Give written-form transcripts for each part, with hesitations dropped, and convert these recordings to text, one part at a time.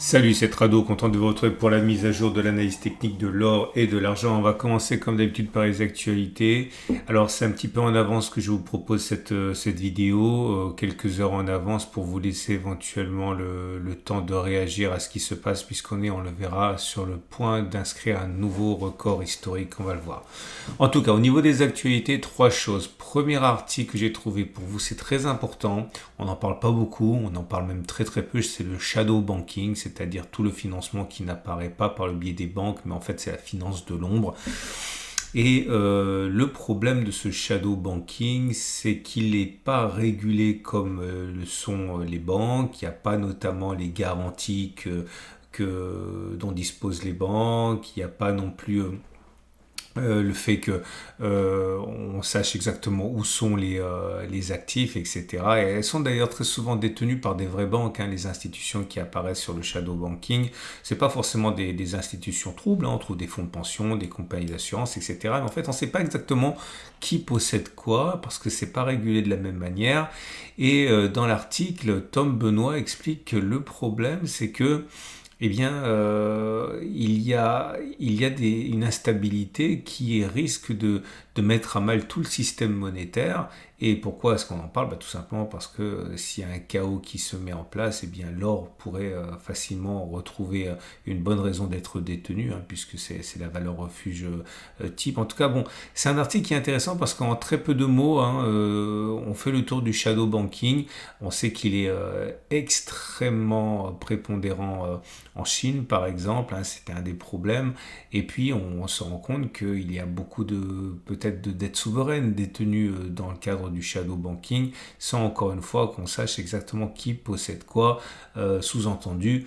Salut, c'est Trado, content de vous retrouver pour la mise à jour de l'analyse technique de l'or et de l'argent. On va commencer comme d'habitude par les actualités. Alors c'est un petit peu en avance que je vous propose cette vidéo, quelques heures en avance pour vous laisser éventuellement le temps de réagir à ce qui se passe puisqu'on est, on le verra, sur le point d'inscrire un nouveau record historique, on va le voir. En tout cas, au niveau des actualités, trois choses. Premier article que j'ai trouvé pour vous, c'est très important. On n'en parle pas beaucoup, on en parle même très peu, c'est le shadow banking, c'est-à-dire tout le financement qui n'apparaît pas par le biais des banques, mais en fait c'est la finance de l'ombre. Et le problème de ce shadow banking, c'est qu'il n'est pas régulé comme le sont les banques. Il n'y a pas notamment les garanties dont disposent les banques. Il n'y a pas non plus le fait que on sache exactement où sont les actifs, etc. Et elles sont d'ailleurs très souvent détenues par des vraies banques, hein, les institutions qui apparaissent sur le shadow banking. C'est pas forcément des institutions troubles, hein, on trouve des fonds de pension, des compagnies d'assurance, etc. Mais en fait, on ne sait pas exactement qui possède quoi, parce que c'est pas régulé de la même manière. Et dans l'article, Tom Benoît explique que le problème, c'est que il y a une instabilité qui risque de mettre à mal tout le système monétaire. Et pourquoi est-ce qu'on en parle? Tout simplement parce que s'il y a un chaos qui se met en place, l'or pourrait facilement retrouver une bonne raison d'être détenu, hein, puisque c'est la valeur refuge type. En tout cas, bon, c'est un article qui est intéressant parce qu'en très peu de mots, hein, on fait le tour du shadow banking. On sait qu'il est extrêmement prépondérant en Chine, par exemple, hein, c'était un des problèmes. Et puis, on se rend compte qu'il y a beaucoup peut-être de dettes souveraines détenues dans le cadre du shadow banking, sans encore une fois qu'on sache exactement qui possède quoi. Sous-entendu,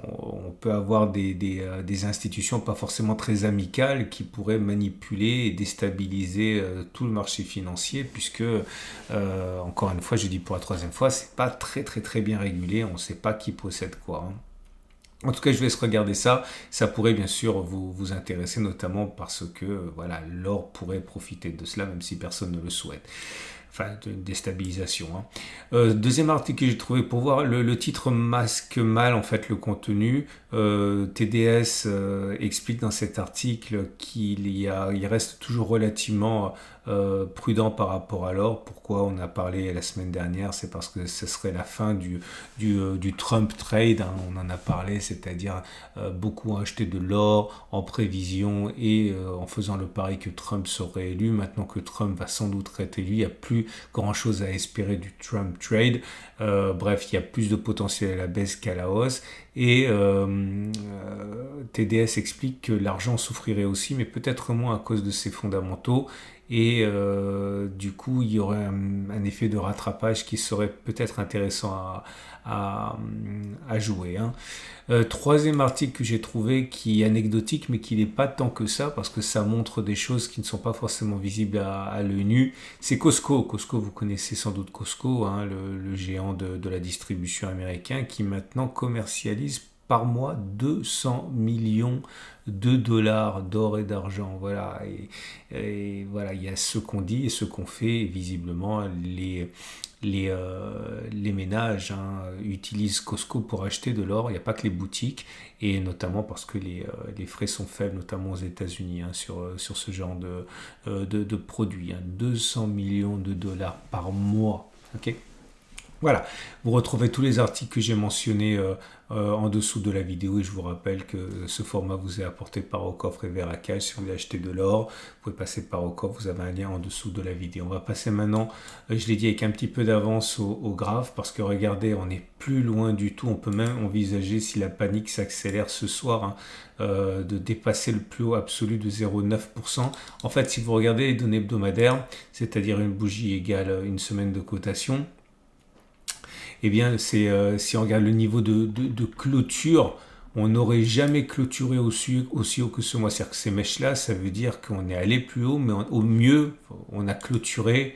on peut avoir des institutions pas forcément très amicales qui pourraient manipuler et déstabiliser tout le marché financier, puisque, encore une fois, je dis pour la troisième fois, c'est pas très bien régulé, on ne sait pas qui possède quoi, hein. En tout cas, je vous laisse regarder ça. Ça pourrait bien sûr vous intéresser, notamment parce que voilà, l'or pourrait profiter de cela, même si personne ne le souhaite. Enfin, une déstabilisation, hein. Deuxième article que j'ai trouvé pour voir, le titre masque mal en fait le contenu. TDS explique dans cet article il reste toujours relativement prudent par rapport à l'or. Pourquoi on a parlé la semaine dernière? C'est parce que ce serait la fin du Trump trade, hein, on en a parlé, c'est-à-dire beaucoup ont acheté de l'or en prévision et en faisant le pari que Trump serait élu. Maintenant que Trump va sans doute être élu, il n'y a plus grand-chose à espérer du Trump trade. Bref, il y a plus de potentiel à la baisse qu'à la hausse. Et TDS explique que l'argent souffrirait aussi, mais peut-être moins à cause de ses fondamentaux. Et du coup, il y aurait un effet de rattrapage qui serait peut-être intéressant à jouer, hein. Troisième article que j'ai trouvé qui est anecdotique, mais qui n'est pas tant que ça, parce que ça montre des choses qui ne sont pas forcément visibles à l'œil nu. C'est Costco. Costco, vous connaissez sans doute Costco, hein, le géant de la distribution américain, qui maintenant commercialise par mois 200 millions de dollars d'or et d'argent. Voilà. Et voilà, il y a ce qu'on dit et ce qu'on fait. Et visiblement, les ménages, hein, utilisent Costco pour acheter de l'or. Il n'y a pas que les boutiques, et notamment parce que les frais sont faibles, notamment aux États-Unis, hein, sur ce genre de produits, hein. 200 millions de dollars par mois. Ok. Voilà, vous retrouvez tous les articles que j'ai mentionnés en dessous de la vidéo, et je vous rappelle que ce format vous est apporté par Aucoffre et Veracage. Si vous voulez acheter de l'or, vous pouvez passer par Aucoffre, vous avez un lien en dessous de la vidéo. On va passer maintenant, je l'ai dit avec un petit peu d'avance au graphe, parce que regardez, on est plus loin du tout. On peut même envisager, si la panique s'accélère ce soir, hein, de dépasser le plus haut absolu de 0,9%. En fait, si vous regardez les données hebdomadaires, c'est-à-dire une bougie égale une semaine de cotation, si on regarde le niveau de clôture, on n'aurait jamais clôturé aussi haut que ce mois. C'est-à-dire que ces mèches-là, ça veut dire qu'on est allé plus haut, mais au mieux, on a clôturé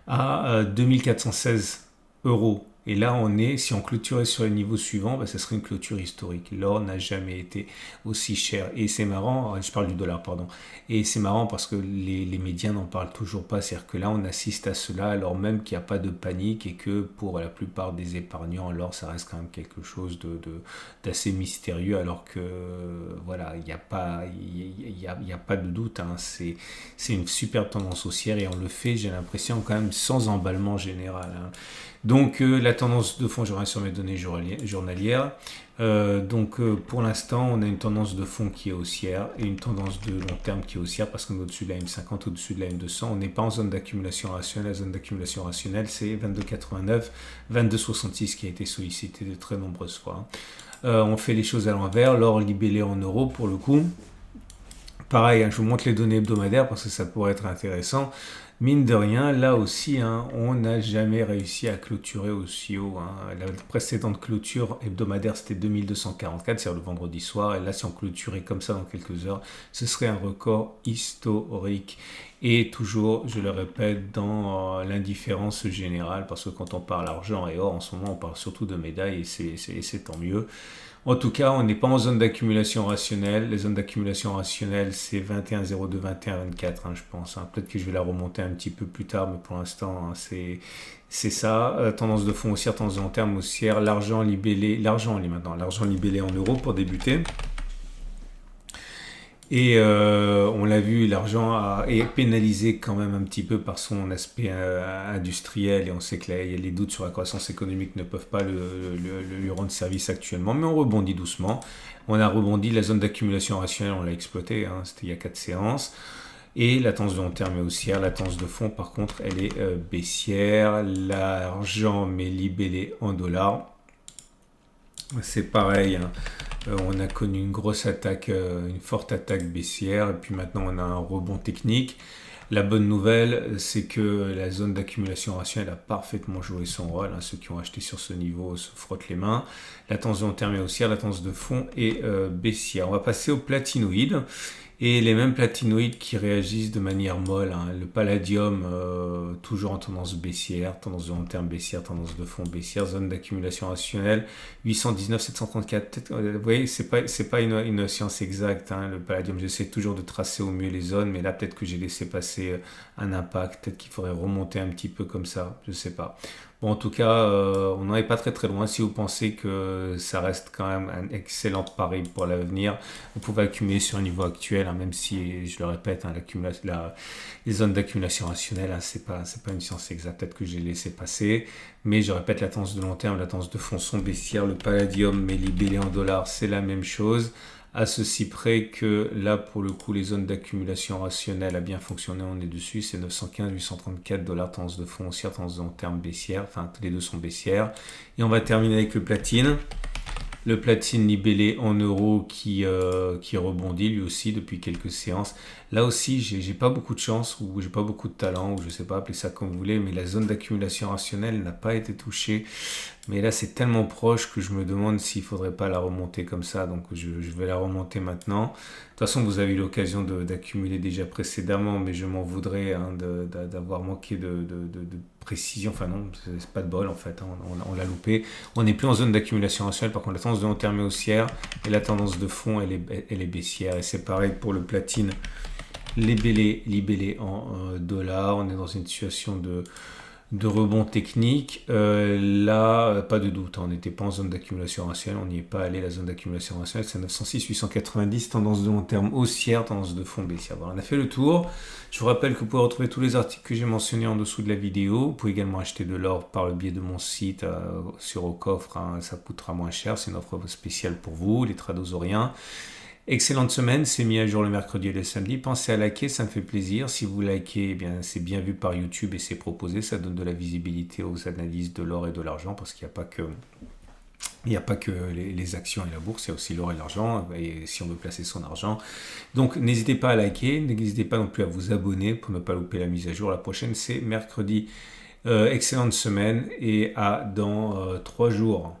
à 2416 euros Et là, si on clôturait sur le niveau suivant, bah, ça serait une clôture historique. L'or n'a jamais été aussi cher. Et c'est marrant, je parle du dollar, pardon. Et c'est marrant parce que les médias n'en parlent toujours pas. C'est-à-dire que là, on assiste à cela alors même qu'il n'y a pas de panique et que pour la plupart des épargnants, l'or, ça reste quand même quelque chose d'assez mystérieux alors que, voilà, il n'y a pas, il y a pas de doute. Hein. C'est une super tendance haussière et on le fait, j'ai l'impression, quand même sans emballement général. Hein. Donc la tendance de fond, je reviens sur mes données journalières. Pour l'instant, on a une tendance de fond qui est haussière et une tendance de long terme qui est haussière parce qu'on est au-dessus de la M50, au-dessus de la M200. On n'est pas en zone d'accumulation rationnelle. La zone d'accumulation rationnelle, c'est 22,89, 22,66 qui a été sollicité de très nombreuses fois. On fait les choses à l'envers. L'or libellé en euros pour le coup. Pareil, hein, je vous montre les données hebdomadaires parce que ça pourrait être intéressant. Mine de rien, là aussi, hein, on n'a jamais réussi à clôturer aussi haut. Hein. La précédente clôture hebdomadaire, c'était 2244, c'est-à-dire le vendredi soir. Et là, si on clôturait comme ça dans quelques heures, ce serait un record historique. Et toujours, je le répète, dans l'indifférence générale, parce que quand on parle argent et or, en ce moment, on parle surtout de médailles et c'est tant mieux. En tout cas, on n'est pas en zone d'accumulation rationnelle. Les zones d'accumulation rationnelle, c'est 21,02, 21,24, hein, je pense. Hein. Peut-être que je vais la remonter un petit peu plus tard, mais pour l'instant, hein, c'est ça. Tendance de fond haussière, tendance de long terme haussière. L'argent libellé en euros pour débuter. Et on l'a vu, l'argent est pénalisé quand même un petit peu par son aspect industriel et on sait que là, les doutes sur la croissance économique ne peuvent pas lui rendre service actuellement, mais on rebondit doucement. On a rebondi, la zone d'accumulation rationnelle, on l'a exploité, hein, c'était il y a 4 séances. Et la tendance de long terme est haussière, la tendance de fond par contre elle est baissière. L'argent mais libellé en dollars. C'est pareil, hein. On a connu une grosse attaque, une forte attaque baissière, et puis maintenant on a un rebond technique. La bonne nouvelle, c'est que la zone d'accumulation rationnelle a parfaitement joué son rôle. Hein. Ceux qui ont acheté sur ce niveau se frottent les mains. La tendance de long terme est haussière, la tendance de fond est baissière. On va passer au platinoïde. Et les mêmes platinoïdes qui réagissent de manière molle. Hein. Le palladium, toujours en tendance baissière, tendance de long terme baissière, tendance de fond baissière, zone d'accumulation rationnelle, 819, 734. Vous voyez, c'est pas une science exacte. Hein. Le palladium, j'essaie toujours de tracer au mieux les zones, mais là, peut-être que j'ai laissé passer un impact. Peut-être qu'il faudrait remonter un petit peu comme ça. Je sais pas. Bon, en tout cas, on n'en est pas très très loin. Si vous pensez que ça reste quand même un excellent pari pour l'avenir, vous pouvez accumuler sur un niveau actuel, hein, même si, je le répète, hein, les zones d'accumulation rationnelle, hein, c'est pas une science exacte, peut-être que j'ai laissé passer. Mais je répète, la tendance de long terme, la tendance de fond sont baissières. Le palladium, mais libellé en dollars, c'est la même chose. À ceci près que là, pour le coup, les zones d'accumulation rationnelle a bien fonctionné, on est dessus, c'est 915, 834 dollars, tendance de fond haussière, tendance de long terme baissière, enfin, tous les deux sont baissières. Et on va terminer avec le platine. Le platine libellé en euros qui rebondit lui aussi depuis quelques séances. Là aussi, j'ai pas beaucoup de chance ou j'ai pas beaucoup de talent ou je sais pas, appelez ça comme vous voulez, mais la zone d'accumulation rationnelle n'a pas été touchée. Mais là, c'est tellement proche que je me demande s'il faudrait pas la remonter comme ça. Donc, je vais la remonter maintenant. De toute façon, vous avez eu l'occasion d'accumuler déjà précédemment, mais je m'en voudrais hein, d'avoir manqué de précision. Enfin non, c'est pas de bol en fait. Hein, on l'a loupé. On n'est plus en zone d'accumulation rationnelle. Par contre, la tendance de long terme est haussière et la tendance de fond, elle est baissière. Et c'est pareil pour le platine. Libellé en dollars. On est dans une situation de rebond technique. Là, pas de doute, hein, on n'était pas en zone d'accumulation rationnelle, on n'y est pas allé. La zone d'accumulation rationnelle, c'est 906, 890, tendance de long terme haussière, tendance de fond baissière. Voilà, on a fait le tour. Je vous rappelle que vous pouvez retrouver tous les articles que j'ai mentionnés en dessous de la vidéo. Vous pouvez également acheter de l'or par le biais de mon site sur Au Coffre, hein, ça coûtera moins cher, c'est une offre spéciale pour vous, les tradosoriens. Excellente semaine, c'est mis à jour le mercredi et le samedi. Pensez à liker, ça me fait plaisir. Si vous likez, eh bien, c'est bien vu par YouTube et c'est proposé. Ça donne de la visibilité aux analyses de l'or et de l'argent parce qu'il n'y a pas que les actions et la bourse, il y a aussi l'or et l'argent, et si on veut placer son argent. Donc n'hésitez pas à liker, n'hésitez pas non plus à vous abonner pour ne pas louper la mise à jour. La prochaine, c'est mercredi. Excellente semaine et à dans 3 jours.